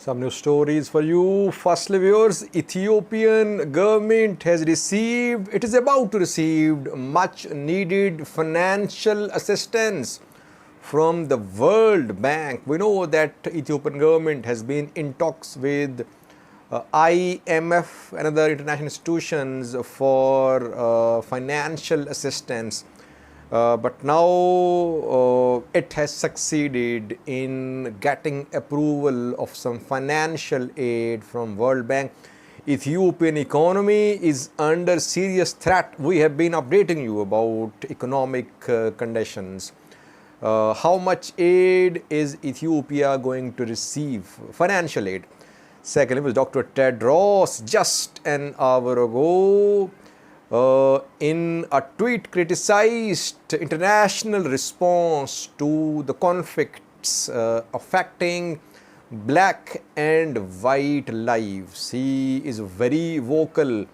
Some new stories for you. Firstly, viewers, Ethiopian government has received, it is about to receive much needed financial assistance from the World Bank. We know that Ethiopian government has been in talks with IMF and other international institutions for financial assistance. But now it has succeeded in getting approval of some financial aid from World Bank. Ethiopian economy is under serious threat. We have been updating you about economic conditions. How much aid is Ethiopia going to receive? Financial aid. Secondly, was Dr. Tedros just an hour ago in a tweet criticized international response to the conflicts affecting black and white lives. He is very vocal.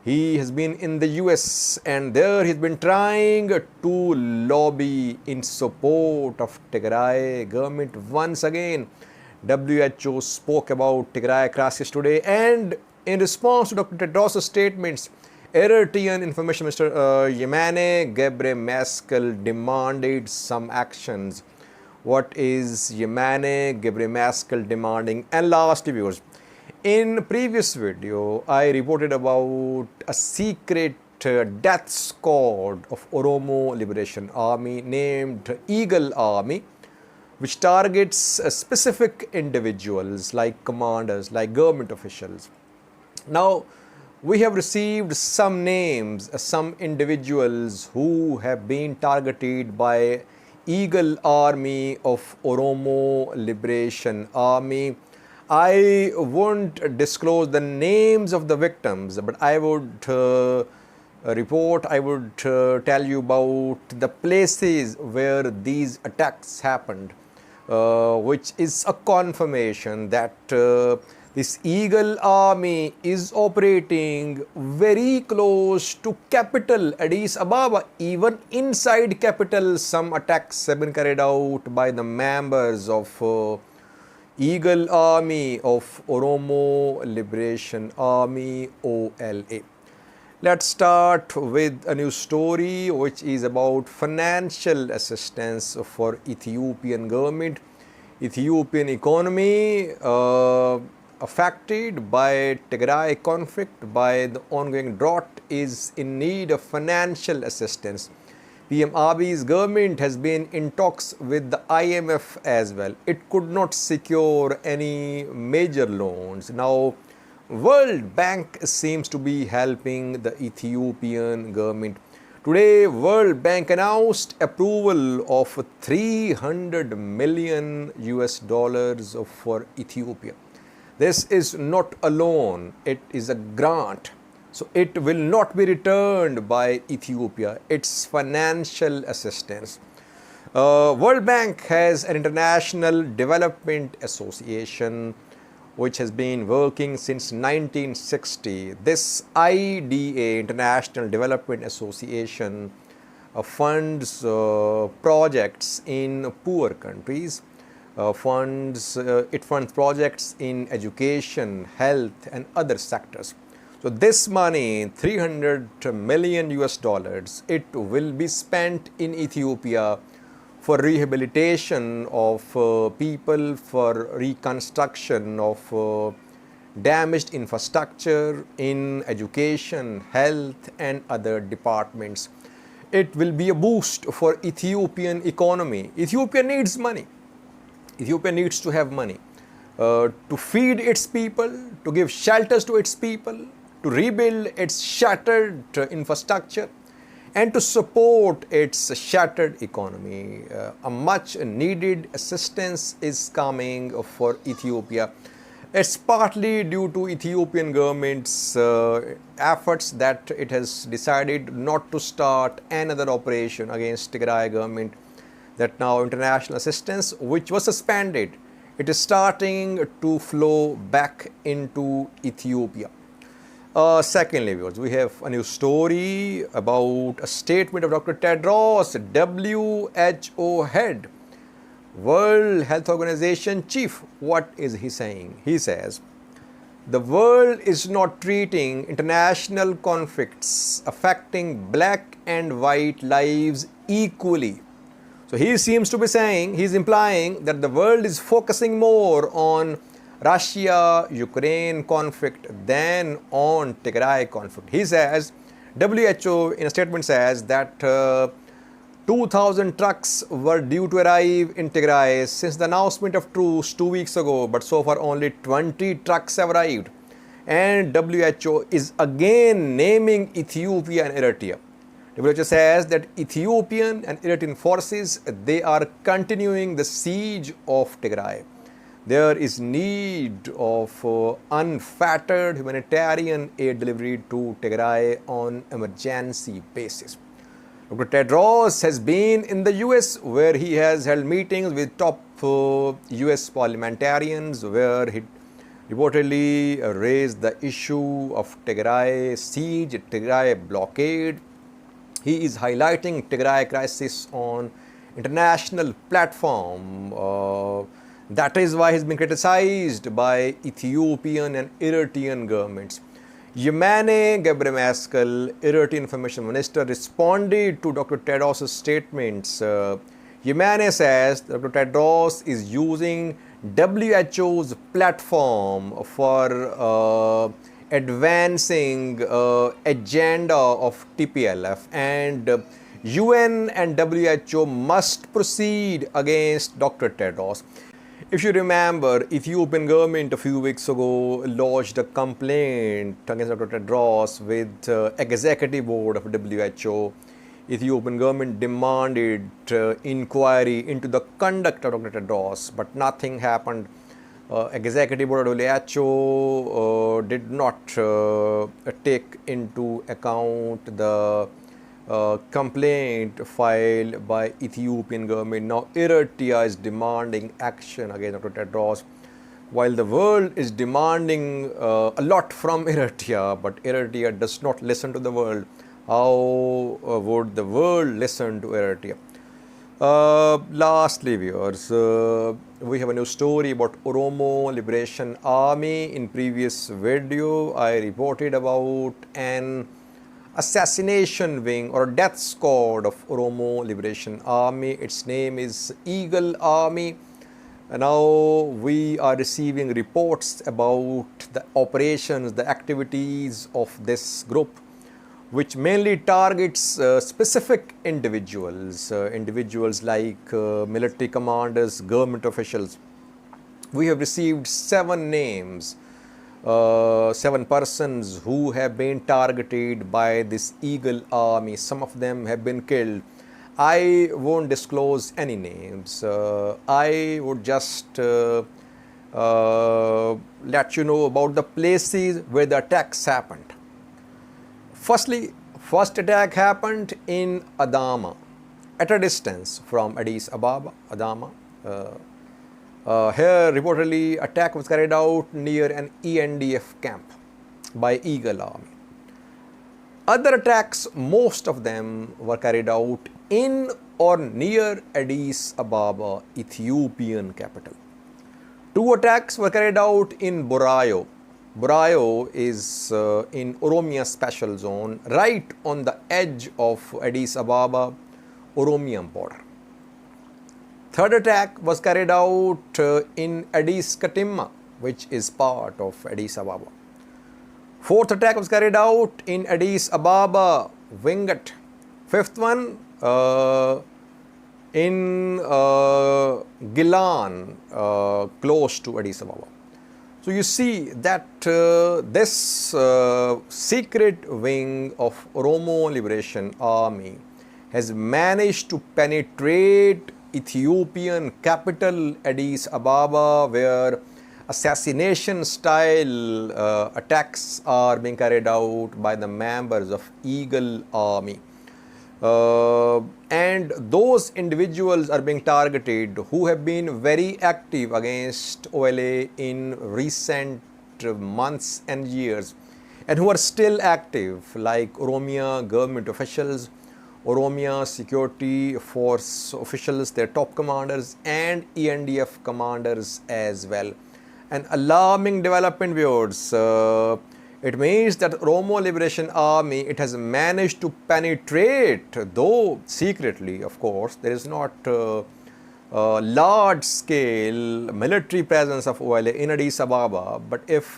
He has been in the US and there he's been trying to lobby in support of Tigray government. Once again, WHO spoke about Tigray crisis today, and in response to Dr. Tedros' statements, Eritrean Information Minister Yemane Gebremeskel demanded some actions. What is Yemane Gebremeskel demanding? And lastly, viewers, in previous video, I reported about a secret death squad of Oromo Liberation Army named Eagle Army, which targets specific individuals like commanders, like government officials. Now, we have received some names, some individuals who have been targeted by Eagle Army of Oromo Liberation Army. I won't disclose the names of the victims, but I would tell you about the places where these attacks happened, which is a confirmation that this Eagle Army is operating very close to capital Addis Ababa. Even inside capital, some attacks have been carried out by the members of Eagle Army of Oromo Liberation Army, OLA. Let's start with a new story which is about financial assistance for Ethiopian government. Ethiopian economy affected by Tigray conflict, by the ongoing drought, is in need of financial assistance. PM Abiy's government has been in talks with the IMF as well. It could not secure any major loans. Now, World Bank seems to be helping the Ethiopian government. Today, World Bank announced approval of 300 million US dollars for Ethiopia. This is not a loan, it is a grant. So it will not be returned by Ethiopia. It's financial assistance. World Bank has an international development association which has been working since 1960. This IDA, International Development Association, funds projects in poor countries. It funds projects in education, health, and other sectors. So this money, 300 million US dollars, it will be spent in Ethiopia for rehabilitation of people, for reconstruction of damaged infrastructure in education, health, and other departments. It will be a boost for Ethiopian economy. Ethiopia needs money. Ethiopia needs to have money to feed its people, to give shelters to its people, to rebuild its shattered infrastructure, and to support its shattered economy. A much needed assistance is coming for Ethiopia. It's partly due to Ethiopian government's efforts that it has decided not to start another operation against Tigray government, that now international assistance, which was suspended, it is starting to flow back into Ethiopia. Secondly, viewers, we have a new story about a statement of Dr. Tedros, WHO head, World Health Organization chief, what is he saying? He says, the world is not treating international conflicts affecting black and white lives equally. So he seems to be saying, he's implying that the world is focusing more on Russia-Ukraine conflict than on Tigray conflict. He says, WHO in a statement says that 2,000 trucks were due to arrive in Tigray since the announcement of truce 2 weeks ago, but so far only 20 trucks have arrived. And WHO is again naming Ethiopia and Eritrea. WHO says that Ethiopian and Eritrean forces, they are continuing the siege of Tigray. There is need of unfettered humanitarian aid delivery to Tigray on emergency basis. Dr. Tedros has been in the US, where he has held meetings with top US parliamentarians, where he reportedly raised the issue of Tigray siege, Tigray blockade. He is highlighting Tigray crisis on international platform. That is why he's been criticized by Ethiopian and Eritrean governments. Yemane Gebremeskel, Eritrean Information Minister, responded to Dr. Tedros' statements. Yemane says Dr. Tedros is using WHO's platform for advancing agenda of TPLF, and UN and WHO must proceed against Dr. Tedros. If you remember, Ethiopian government a few weeks ago lodged a complaint against Dr. Tedros with executive board of WHO. Ethiopian government demanded inquiry into the conduct of Dr. Tedros, but nothing happened. Executive board of WHO did not take into account the complaint filed by Ethiopian government. Now Eritrea is demanding action against Dr. Tedros, while the world is demanding a lot from Eritrea, but Eritrea does not listen to the world. How would the world listen to Eritrea? Lastly, viewers, we have a new story about Oromo Liberation Army. In previous video, I reported about an assassination wing or death squad of Oromo Liberation Army. Its name is Eagle Army. And now we are receiving reports about the operations, the activities of this group, which mainly targets specific individuals, individuals like military commanders, government officials. We have received 7 names, 7 persons who have been targeted by this Eagle Army. Some of them have been killed. I won't disclose any names. I would just let you know about the places where the attacks happened. Firstly, first attack happened in Adama, at a distance from Addis Ababa, Adama. Here, reportedly, attack was carried out near an ENDF camp by Eagle Army. Other attacks, most of them were carried out in or near Addis Ababa, Ethiopian capital. 2 attacks were carried out in Borayo. Borayo is in Oromia Special Zone, right on the edge of Addis Ababa, Oromian border. Third attack was carried out in Addis Katimma, which is part of Addis Ababa. Fourth attack was carried out in Addis Ababa, Wingat. Fifth one in Gilan, close to Addis Ababa. So you see that this secret wing of Oromo Liberation Army has managed to penetrate Ethiopian capital Addis Ababa, where assassination style attacks are being carried out by the members of Eagle Army. And those individuals are being targeted who have been very active against OLA in recent months and years, and who are still active, like Oromia government officials Oromia security force officials, their top commanders, and ENDF commanders as well. An alarming development, viewers. It means that Oromo Liberation Army, it has managed to penetrate, though secretly, of course. There is not large scale military presence of OLA in Addis Ababa, but if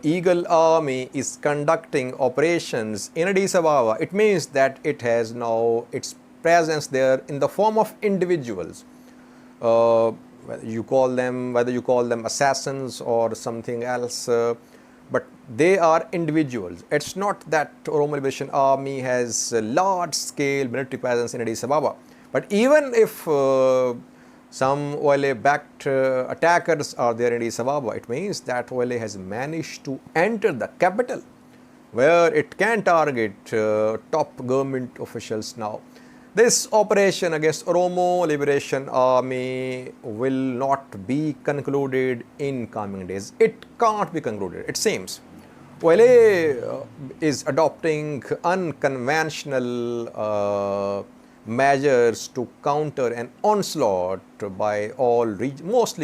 Eagle Army is conducting operations in Addis Ababa, it means that it has now its presence there in the form of individuals. Whether you call them assassins or something else, but they are individuals. It's not that Oromo Liberation Army has a large scale military presence in Addis Ababa. But even if some OLA-backed attackers are there in Addis Ababa, it means that OLA has managed to enter the capital, where it can target top government officials now. This operation against Oromo Liberation Army will not be concluded in coming days. It can't be concluded, it seems. OLA is adopting unconventional measures to counter an onslaught by most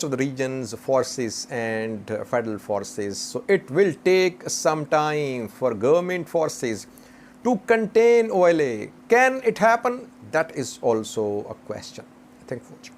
of the region's forces and federal forces. So it will take some time for government forces to contain OLA. Can it happen? That is also a question. Thank you for watching.